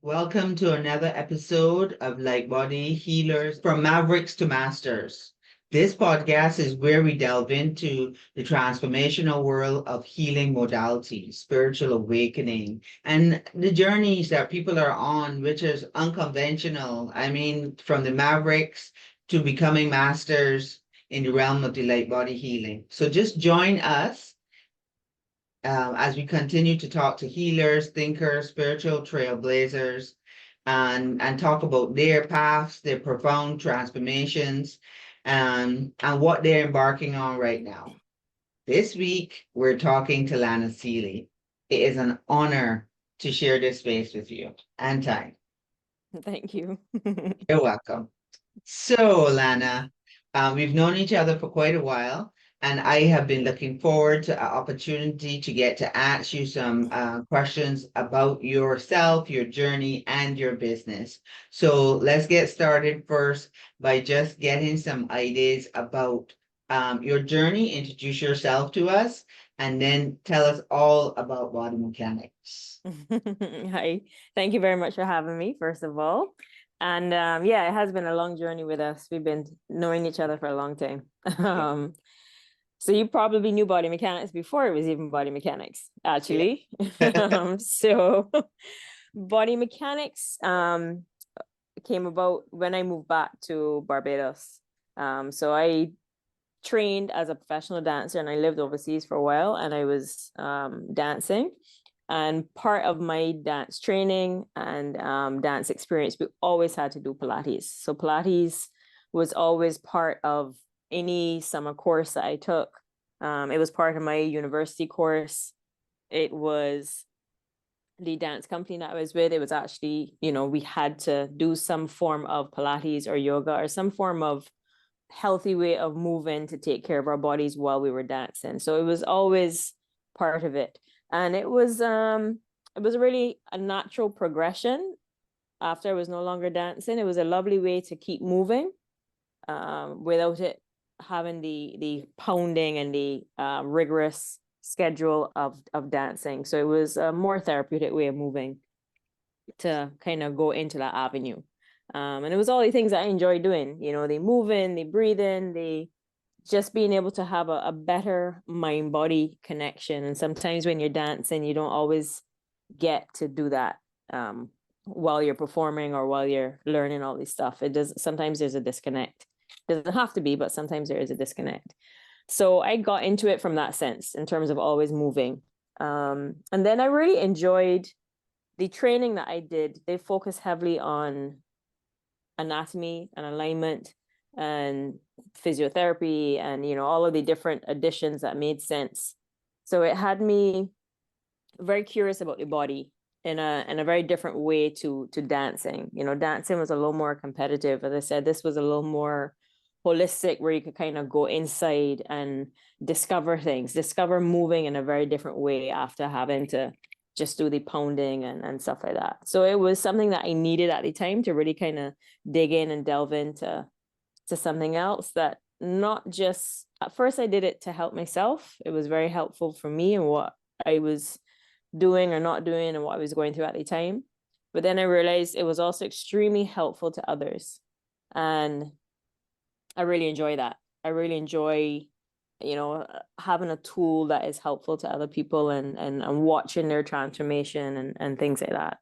Welcome to another episode of Like Body Healers from Mavericks to Masters. This podcast is where we delve into the transformational world of healing modalities, spiritual awakening, and the journeys that people are on, which is unconventional. I mean, from the Mavericks to becoming masters in the realm of the light body healing. So just join us as we continue to talk to healers, thinkers, spiritual trailblazers, and talk about their paths, their profound transformations, and what they're embarking on right now. This week, we're talking to Lana Seeley. It is an honor to share this space with you and time. Thank you. You're welcome. So, Lana, we've known each other for quite a while, and I have been looking forward to an opportunity to get to ask you some questions about yourself, your journey, and your business. So, let's get started first by just getting some ideas about your journey. Introduce yourself to us, and then tell us all about body mechanics. Hi. Thank you very much for having me, first of all. And yeah, it has been a long journey with us. We've been knowing each other for a long time. Yeah. So you probably knew body mechanics before it was even body mechanics, Yeah. actually. So body mechanics came about when I moved back to Barbados. So I trained as a professional dancer and I lived overseas for a while and I was dancing. And part of my dance training and dance experience, we always had to do Pilates. So Pilates was always part of any summer course that I took. It was part of my university course. It was the dance company that I was with. It was actually, we had to do some form of Pilates or yoga or some form of healthy way of moving to take care of our bodies while we were dancing. So it was always part of it. And it was really a natural progression after I was no longer dancing. It was a lovely way to keep moving without it having the pounding and the rigorous schedule of dancing. So it was a more therapeutic way of moving to kind of go into that avenue. And it was all the things that I enjoy doing, the moving, the breathing, the just being able to have a better mind body connection. And sometimes when you're dancing, you don't always get to do that while you're performing or while you're learning all this stuff. It does sometimes there's a disconnect. Doesn't have to be, but sometimes there is a disconnect. So I got into it from that sense in terms of always moving. And then I really enjoyed the training that I did. They focus heavily on anatomy and alignment and physiotherapy and all of the different additions that made sense. So it had me very curious about the body in a very different way to dancing. Dancing was a little more competitive. As I said, this was a little more holistic, where you could kind of go inside and discover things, discover moving in a very different way after having to just do the pounding and stuff like that. So it was something that I needed at the time to really kind of dig in and delve into something else that not just at first I did it to help myself. It was very helpful for me and what I was doing or not doing and what I was going through at the time. But then I realized it was also extremely helpful to others. And I really enjoy that. I really enjoy having a tool that is helpful to other people and watching their transformation and things like that.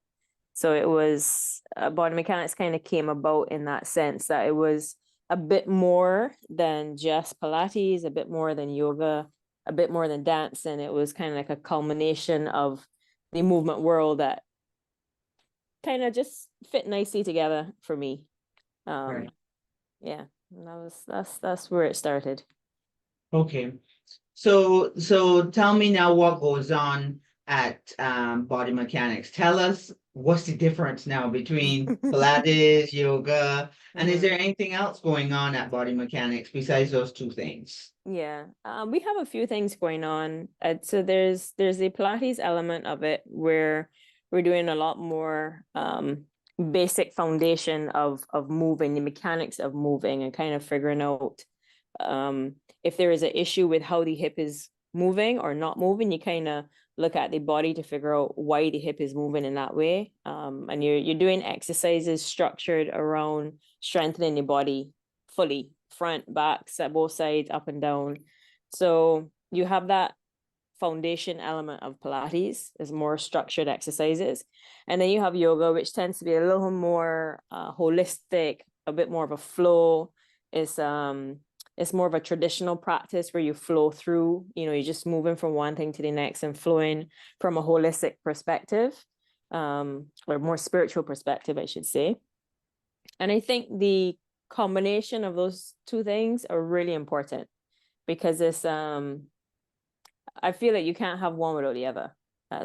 So it was body mechanics kind of came about in that sense, that it was a bit more than just Pilates, a bit more than yoga, a bit more than dance. And it was kind of like a culmination of the movement world that kind of just fit nicely together for me. Right. Yeah, and that's where it started. Okay. So tell me now what goes on at Body Mechanics. Tell us what's the difference now between Pilates, yoga, and is Mhm. there anything else going on at Body Mechanics besides those two things? Yeah, we have a few things going on. So there's the Pilates element of it where we're doing a lot more basic foundation of moving, the mechanics of moving, and kind of figuring out if there is an issue with how the hip is moving or not moving, you kind of look at the body to figure out why the hip is moving in that way. And you're doing exercises structured around strengthening the body fully, front, back, both sides, up and down. So you have that foundation element of Pilates is more structured exercises. And then you have yoga, which tends to be a little more holistic, a bit more of a flow. It's more of a traditional practice where you flow through, you're just moving from one thing to the next and flowing from a holistic perspective, or more spiritual perspective, I should say. And I think the combination of those two things are really important because I feel like you can't have one without the other.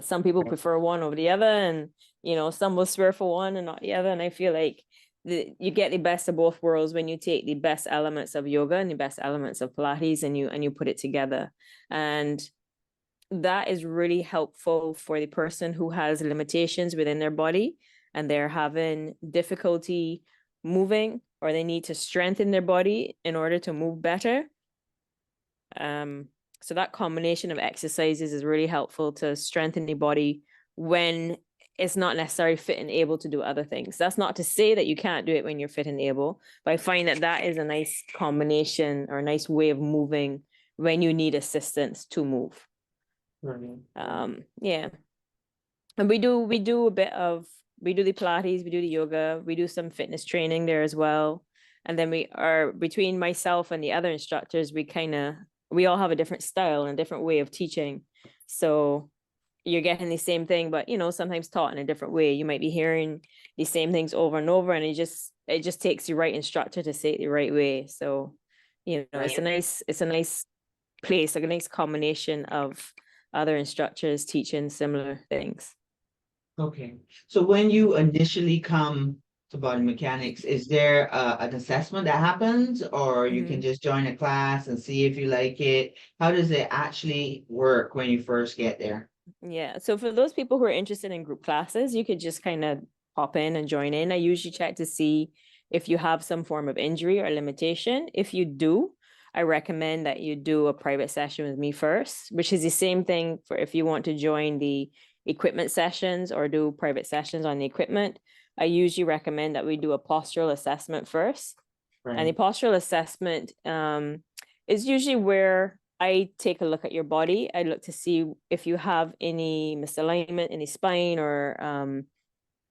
Some people prefer one over the other, and some will swear for one and not the other. And I feel like you get the best of both worlds when you take the best elements of yoga and the best elements of Pilates and you put it together. And that is really helpful for the person who has limitations within their body and they're having difficulty moving, or they need to strengthen their body in order to move better. So that combination of exercises is really helpful to strengthen the body when it's not necessarily fit and able to do other things. That's not to say that you can't do it when you're fit and able, but I find that is a nice combination or a nice way of moving when you need assistance to move. Yeah. And we do the Pilates, we do the yoga, we do some fitness training there as well. And then we are, between myself and the other instructors, we all have a different style and a different way of teaching. So you're getting the same thing, but sometimes taught in a different way. You might be hearing the same things over and over, and it just takes the right instructor to say it the right way. So, it's a nice place, like a nice combination of other instructors teaching similar things. Okay. So when you initially come to body mechanics, is there an assessment that happens, or you can just join a class and see if you like it? How does it actually work when you first get there? Yeah. So for those people who are interested in group classes, you could just kind of pop in and join in. I usually check to see if you have some form of injury or limitation. If you do, I recommend that you do a private session with me first, which is the same thing for if you want to join the equipment sessions or do private sessions on the equipment. I usually recommend that we do a postural assessment first. Right. And the postural assessment is usually where I take a look at your body. I look to see if you have any misalignment in the spine, or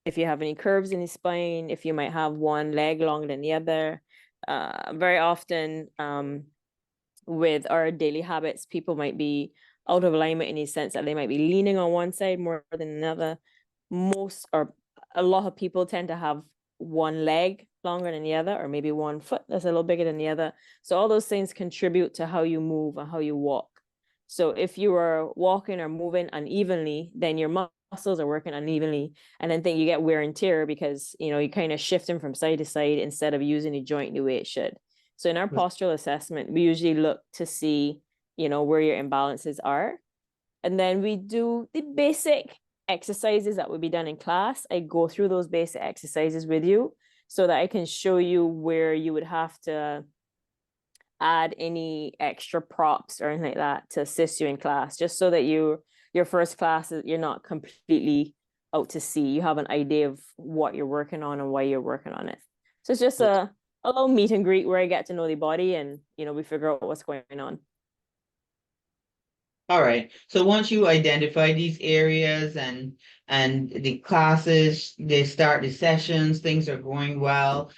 if you have any curves in the spine, if you might have one leg longer than the other. Very often, with our daily habits, people might be out of alignment in the sense that they might be leaning on one side more than another. Most, or a lot of people tend to have one leg longer than the other, or maybe one foot that's a little bigger than the other. So all those things contribute to how you move and how you walk. So if you are walking or moving unevenly, then your muscles are working unevenly, and then you get wear and tear because you're kind of shifting from side to side instead of using the joint the way it should. So in our postural assessment, we usually look to see where your imbalances are, and then we do the basic exercises that would be done in class. I go through those basic exercises with you so that I can show you where you would have to add any extra props or anything like that to assist you in class, just so that your first class, you're not completely out to sea. You have an idea of what you're working on and why you're working on it. So it's just a little meet and greet where I get to know the body and we figure out what's going on. All right. So once you identify these areas and the classes, they start the sessions, things are going well.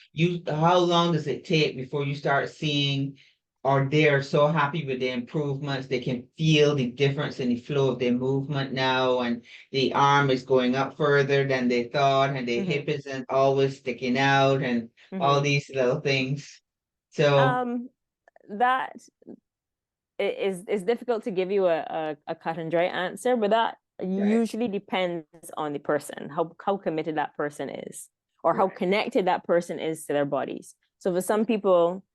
How long does it take before you start seeing, or they're so happy with the improvements, they can feel the difference in the flow of their movement now, and the arm is going up further than they thought, and the hip isn't always sticking out, and all these little things. So that is difficult to give you a cut and dry answer, but that usually depends on the person, how committed that person is, or how connected that person is to their bodies. So for some people,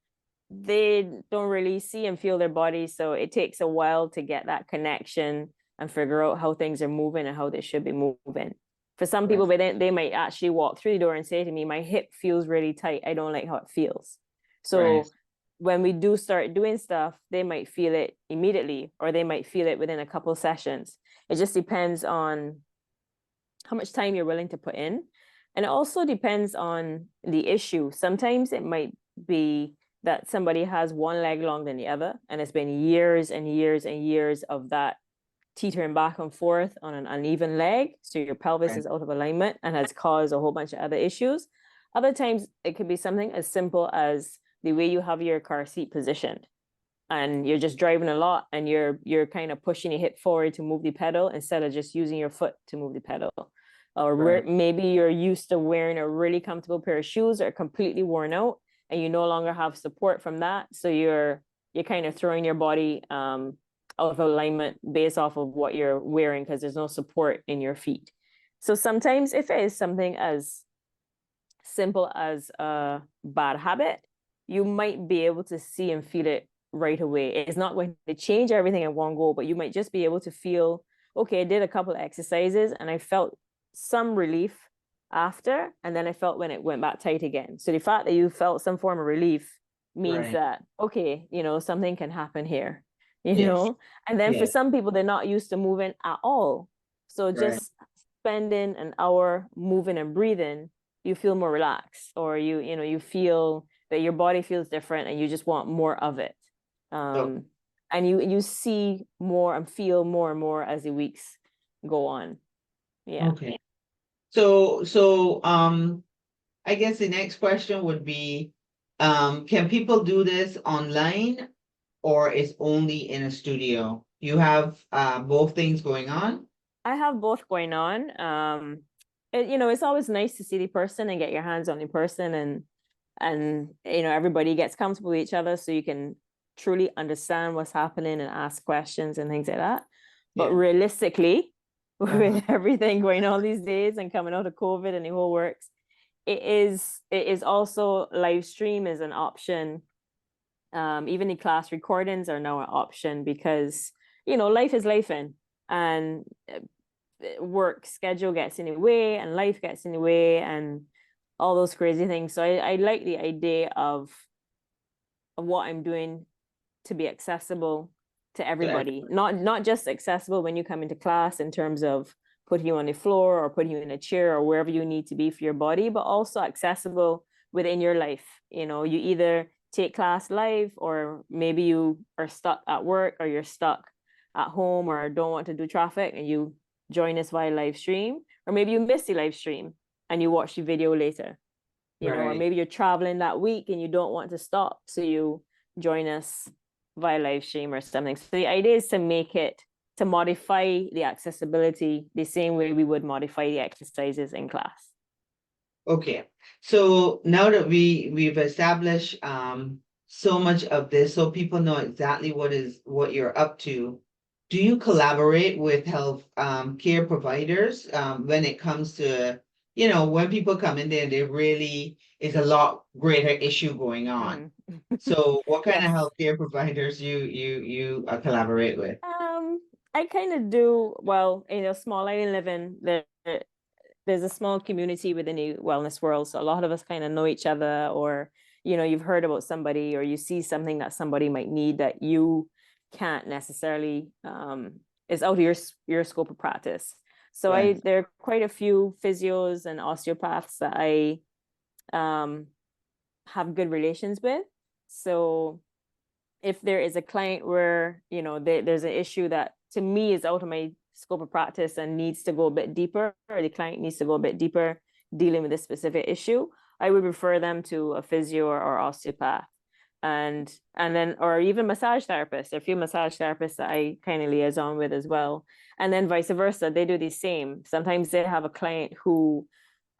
they don't really see and feel their bodies, so it takes a while to get that connection and figure out how things are moving and how they should be moving. For some people, they might actually walk through the door and say to me, my hip feels really tight, I don't like how it feels. So when we do start doing stuff, they might feel it immediately, or they might feel it within a couple sessions. It just depends on how much time you're willing to put in. And it also depends on the issue. Sometimes it might be that somebody has one leg longer than the other, and it's been years and years and years of that teetering back and forth on an uneven leg. So your pelvis Right. is out of alignment and has caused a whole bunch of other issues. Other times it could be something as simple as the way you have your car seat positioned, and you're just driving a lot and you're kind of pushing your hip forward to move the pedal instead of just using your foot to move the pedal. Or Right. maybe you're used to wearing a really comfortable pair of shoes that are completely worn out, and you no longer have support from that, so you're kind of throwing your body out of alignment based off of what you're wearing, because there's no support in your feet. So sometimes if it is something as simple as a bad habit, you might be able to see and feel it right away. It's not going to change everything in one go, but you might just be able to feel, okay, I did a couple of exercises and I felt some relief after, and then I felt when it went back tight again. So the fact that you felt some form of relief means Right. that, okay, something can happen here, Yes. and then for Yes. some people, they're not used to moving at all. So Right. just spending an hour moving and breathing, you feel more relaxed, or you feel that your body feels different and you just want more of it. Oh, And you see more and feel more and more as the weeks go on. Yeah. okay. So I guess the next question would be, can people do this online or is only in a studio? You have both things going on? I have both going on. It's always nice to see the person and get your hands on the person, and everybody gets comfortable with each other, so you can truly understand what's happening and ask questions and things like that. But Yeah. realistically, Uh-huh. with everything going on these days and coming out of COVID and the whole works, it is also live stream is an option. Even the class recordings are now an option, because life is life in, and work schedule gets in the way and life gets in the way and all those crazy things. So I like the idea of what I'm doing to be accessible to Good. everybody, not just accessible when you come into class in terms of putting you on the floor or putting you in a chair or wherever you need to be for your body, but also accessible within your life. You either take class live, or maybe you are stuck at work, or you're stuck at home, or don't want to do traffic, and you join us via live stream, or maybe you miss the live stream and you watch the video later. Or Right. maybe you're traveling that week and you don't want to stop, so you join us via live stream or something. So the idea is to modify the accessibility the same way we would modify the exercises in class. Okay. So now that we've established so much of this, so people know exactly what you're up to, do you collaborate with health care providers when it comes to, when people come in there, there really is a lot greater issue going on. Mm. So what kind of Yes. healthcare providers you collaborate with? I kind of do well, small island living. There's a small community within the wellness world, so a lot of us kind of know each other, or you've heard about somebody, or you see something that somebody might need that you can't necessarily is out of your scope of practice. So Right. there are quite a few physios and osteopaths that I um have good relations with. So if there is a client where there's an issue that to me is out of my scope of practice and needs to go a bit deeper, or the client needs to go a bit deeper dealing with a specific issue, I would refer them to a physio or osteopath, and then, or even massage therapists. There are a few massage therapists that I kind of liaison with as well, and then vice versa, they do the same. Sometimes they have a client who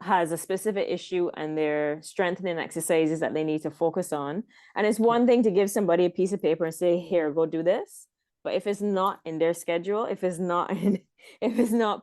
has a specific issue and they're strengthening exercises that they need to focus on. And it's one thing to give somebody a piece of paper and say, here, go do this. But if it's not in their schedule, if it's not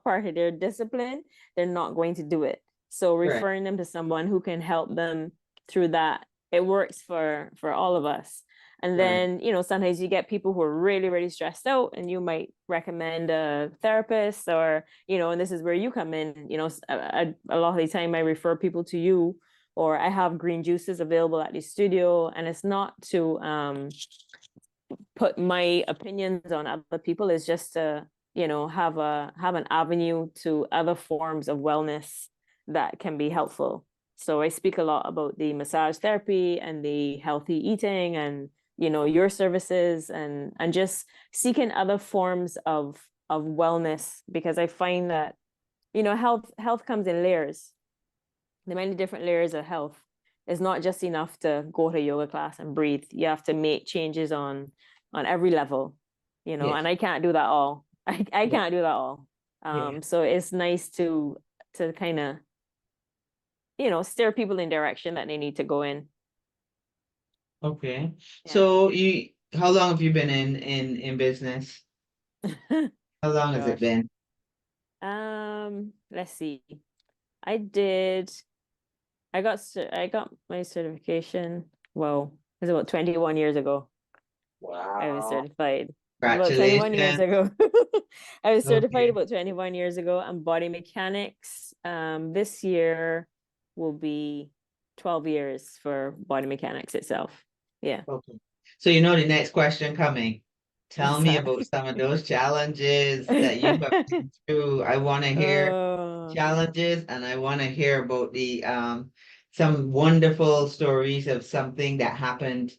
part of their discipline, they're not going to do it. So Right. referring them to someone who can help them through that, it works for all of us. And Right. then, sometimes you get people who are really, really stressed out, and you might recommend a therapist, or, and this is where you come in. A lot of the time I refer people to you or I have green juices available at the studio. And it's not to put my opinions on other people, it's just to, have an avenue to other forms of wellness that can be helpful. So I speak a lot about the massage therapy and the healthy eating and, your services, and just seeking other forms of wellness, because I find that, health comes in layers. The many different layers of health. It's not just enough to go to a yoga class and breathe. You have to make changes on every level, Yes. and I can't do that all. I Yeah. can't do that all. Yeah. So it's nice to kind of, steer people in direction that they need to go in. Okay. Yeah. So how long have you been in business? How long has it Gosh. been? Let's see. I did. I got my certification. Well, it was about 21 years ago. I was Wow. certified about 21 years Congratulations. ago. I was certified Okay. about 21 years ago, and body mechanics. This year will be 12 years for body mechanics itself. Yeah. Okay. So you know the next question coming. Tell What's me that? about some of those challenges that you have been through. I want to hear Oh. challenges and I want to hear about the some wonderful stories of something that happened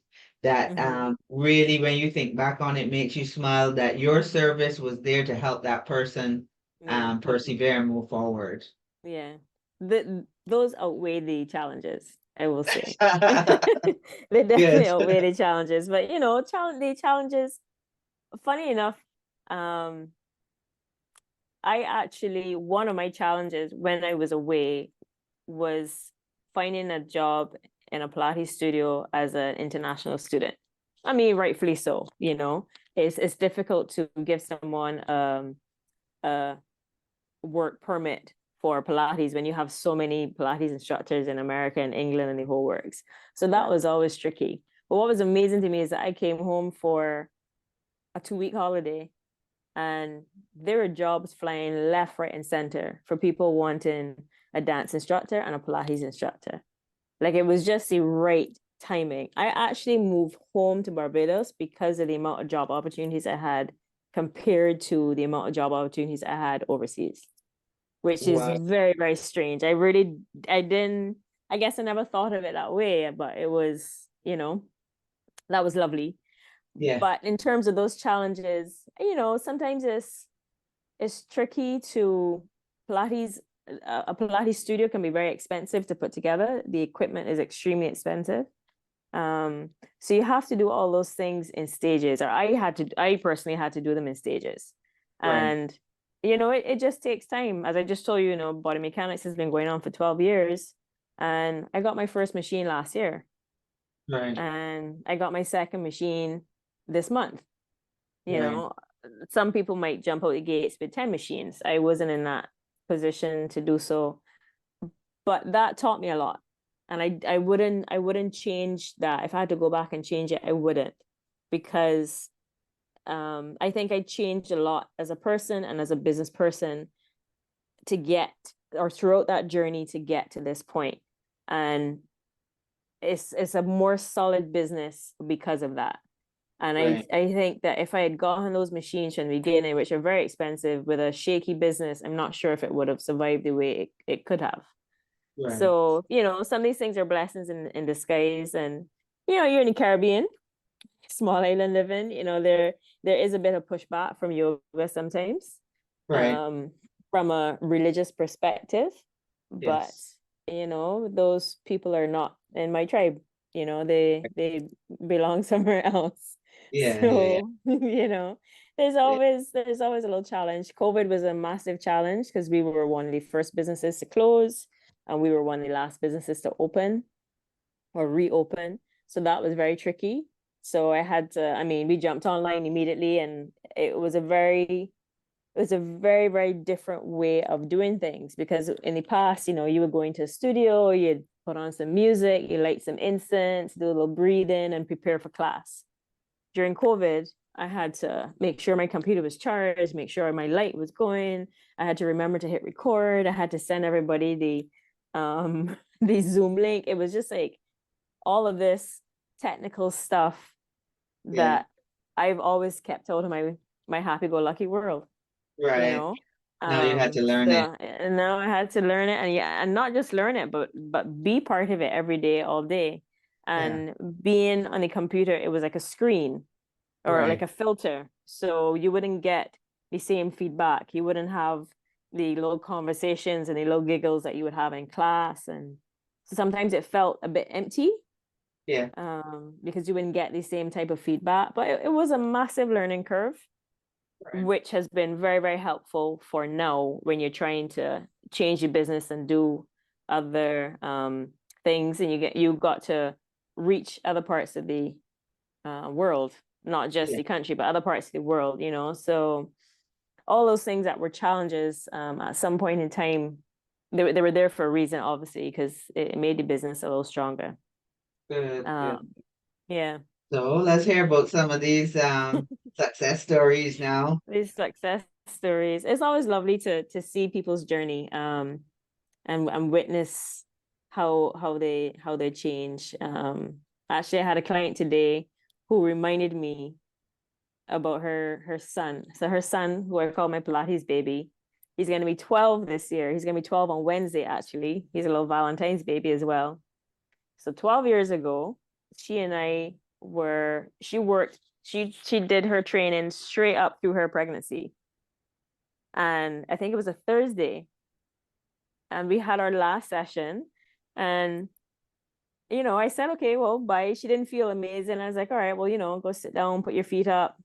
that Mhm. really when you think back on it makes you smile that your service was there to help that person Yeah. persevere and move forward. Yeah. Those outweigh the challenges, I will say. They definitely Yes. outweigh the challenges. But the challenges, funny enough, um, I actually, one of my challenges when I was away was finding a job in a Pilates studio as an international student. I mean, rightfully so, it's difficult to give someone a work permit for Pilates when you have so many Pilates instructors in America and England and the whole works. So that Right. was always tricky. But what was amazing to me is that I came home for a 2-week holiday, and there were jobs flying left, right, and center for people wanting a dance instructor and a Pilates instructor. Like, it was just the right timing. I actually moved home to Barbados because of the amount of job opportunities I had compared to the amount of job opportunities I had overseas, which is Wow. very, very strange. I didn't, I guess I never thought of it that way, but it was, that was lovely. Yeah. But in terms of those challenges, sometimes it's tricky to Pilates. A Pilates studio can be very expensive to put together. The equipment is extremely expensive. So you have to do all those things in stages, or I personally had to do them in stages. Right. And it just takes time. As I just told you, body mechanics has been going on for 12 years. And I got my first machine last year. Right. And I got my second machine this month. You Right. know, some people might jump out the gates with 10 machines. I wasn't in that position to do so, but that taught me a lot. And I wouldn't change that. If I had to go back and change it, I wouldn't, because I think I changed a lot as a person and as a business person to get, or throughout that journey to get to this point. And it's a more solid business because of that. And Right. I think that if I had gotten those machines from the beginning, which are very expensive, with a shaky business, I'm not sure if it would have survived the way it could have. Right. So, some of these things are blessings in disguise. And, you're in the Caribbean, small island living, there is a bit of pushback from yoga sometimes, Right. um, from a religious perspective. But, Yes. those people are not in my tribe. They belong somewhere else. Yeah. Yeah. Yeah. So, there's always a little challenge. COVID was a massive challenge because we were one of the first businesses to close, and we were one of the last businesses to open or reopen. So that was very tricky. So I mean, we jumped online immediately, and it was a very, very different way of doing things, because in the past, you would go into a studio, you'd put on some music, you light some incense, do a little breathing, and prepare for class. During COVID, I had to make sure my computer was charged, make sure my light was going. I had to remember to hit record. I had to send everybody the Zoom link. It was just like all of this technical stuff Yeah. that I've always kept out of my happy-go-lucky world, you Right. know. Now you had to learn it. And now I had to learn it, and yeah, and not just learn it, but be part of it every day, all day. Yeah. And being on the computer, it was like a screen or like Right. a filter. So you wouldn't get the same feedback. You wouldn't have the little conversations and the little giggles that you would have in class. And so sometimes it felt a bit empty, Yeah. because you wouldn't get the same type of feedback. But it was a massive learning curve, Right. which has been very, very helpful for now when you're trying to change your business and do other things, and you got to reach other parts of the world, not just Yeah. the country, but other parts of the world, you know. So all those things that were challenges, at some point in time, they were there for a reason, obviously, because it made the business a little stronger. Good. Good. Um, yeah, So let's hear about some of these success stories now. these success stories. It's always lovely to see people's journey, and witness how they change. Actually, I had a client today who reminded me about her son. So her son, who I call my Pilates baby, he's going to be 12 this year. He's going to be 12 on Wednesday, actually. He's a little Valentine's baby as well. So 12 years ago, she and I she did her training straight up through her pregnancy. And I think it was a Thursday. And we had our last session. And, I said, okay, well, bye. She didn't feel amazing. I was like, all right, well, go sit down, put your feet up.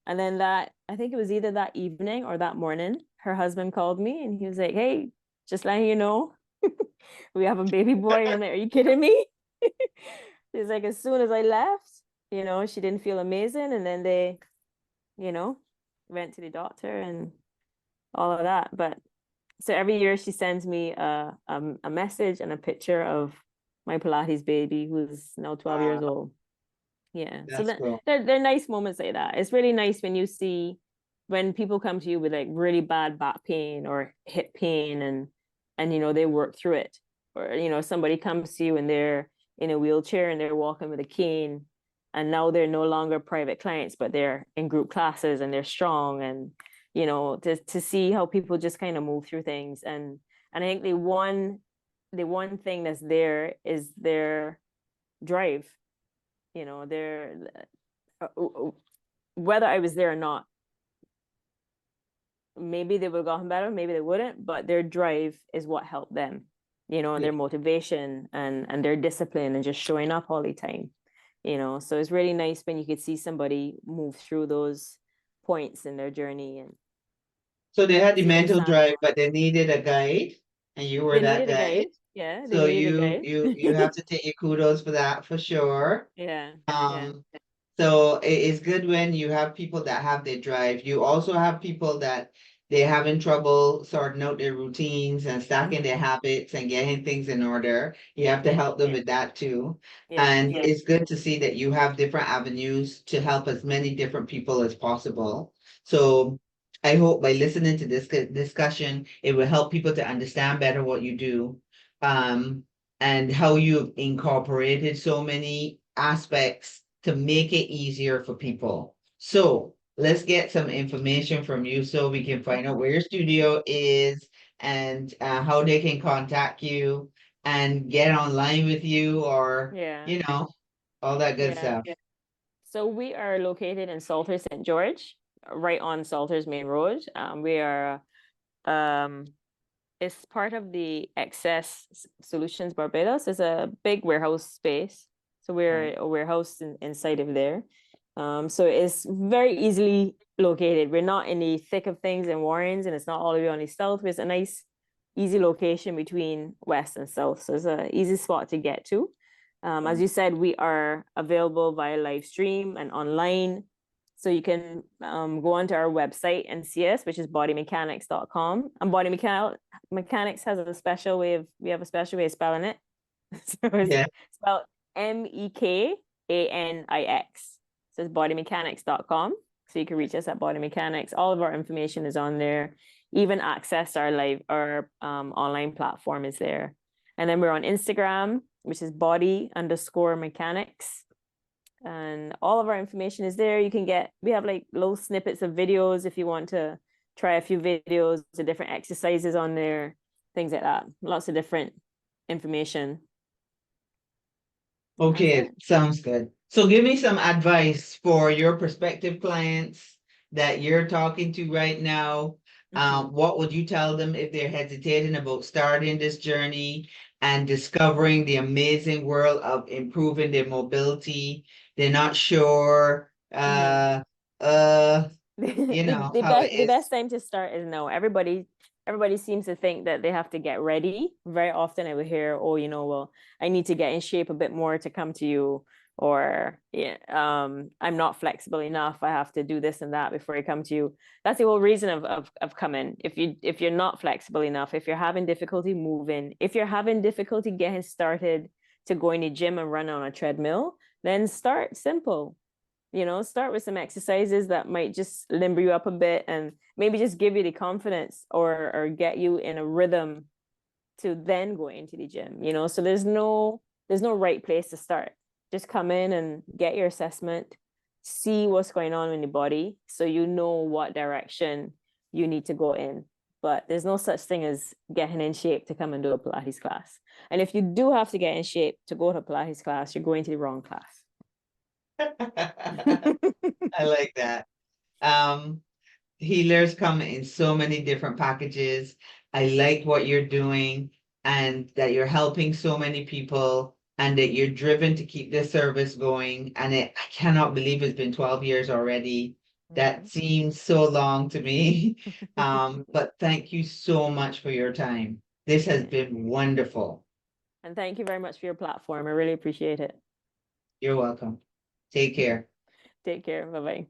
And then I think it was either that evening or that morning, her husband called me and he was like, hey, just letting you know, we have a baby boy. And I'm like, are you kidding me? He's like, as soon as I left, she didn't feel amazing. And then they, you know, went to the doctor and all of that. But so every year she sends me a message and a picture of my Pilates baby who's now 12 years Wow, old. Yeah. So that's that cool. they're nice moments like that. It's really nice when you see when people come to you with like really bad back pain or hip pain, and they work through it. Or somebody comes to you and they're in a wheelchair and they're walking with a cane, and now they're no longer private clients, but they're in group classes and they're strong. And to see how people just kind of move through things. And I think the one thing that's there is their drive. Their whether I was there or not, maybe they would have gotten better, maybe they wouldn't, but their drive is what helped them, and Yeah. their motivation and their discipline and just showing up all the time. So it's really nice when you could see somebody move through those points in their journey and So they had the see them mental stand drive, up. but they needed a guide, and you were They that needed a guide. guide. Yeah, they So needed a you guide. you you have to take your kudos for that for sure. Yeah, yeah, Um, so it's good when you have people that have their drive. You also have people that they're having trouble sorting out their routines and stacking their habits and getting things in order. You have to yeah, help them with that too. yeah, And it's good to see that you have different avenues to help as many different people as possible. So I hope by listening to this discussion, it will help people to understand better what you do. And how you've incorporated so many aspects to make it easier for people. So let's get some information from you so we can find out where your studio is and how they can contact you and get online with you or, yeah, all that good yeah. stuff. So we are located in Salter, St. George, right on Salter's main road. We are um it's part of the Excess Solutions Barbados. It's a big warehouse space. So Right. we're a warehouse inside of there. So it's very easily located. We're not in the thick of things in Warrens, and it's not all the way on the south. It's a nice, easy location between west and south. So it's an easy spot to get to. As you said, we are available via live stream and online. So you can go onto our website and see us, which is bodymechanics.com. And Mechanics has a special way of we have a special way of spelling it. So it's Yeah. spelled MEKANIX. So it's bodymechanics.com. So you can reach us at Body Mechanics. All of our information is on there. even access our online platform is there. And then we're on Instagram, which is body_mechanics. And all of our information is there. We have like little snippets of videos if you want to try a few videos, the different exercises on there, things like that. Lots of different information. Okay, sounds good. So give me some advice for your prospective clients that you're talking to right now. What would you tell them if they're hesitating about starting this journey and discovering the amazing world of improving their mobility? They're not sure, you know how it The best is. time to start is no. Everybody seems to think that they have to get ready. Very often I will hear, oh, well, I need to get in shape a bit more to come to you, or yeah, I'm not flexible enough. I have to do this and that before I come to you. That's the whole reason of coming. If you're not flexible enough, if you're having difficulty moving, if you're having difficulty getting started to go in the gym and run on a treadmill, then start simple. Start with some exercises that might just limber you up a bit and maybe just give you the confidence or get you in a rhythm to then go into the gym. So there's no right place to start. Just come in and get your assessment, see what's going on in the body so you know what direction you need to go in. But there's no such thing as getting in shape to come and do a Pilates class. And if you do have to get in shape to go to a Pilates class, you're going to the wrong class. I like that. Um, Healers come in so many different packages. I like what you're doing and that you're helping so many people and that you're driven to keep this service going. And I cannot believe it's been 12 years already. That seems so long to me. But thank you so much for your time. This has been wonderful. And thank you very much for your platform. I really appreciate it. You're welcome. Take care. Take care. Bye bye.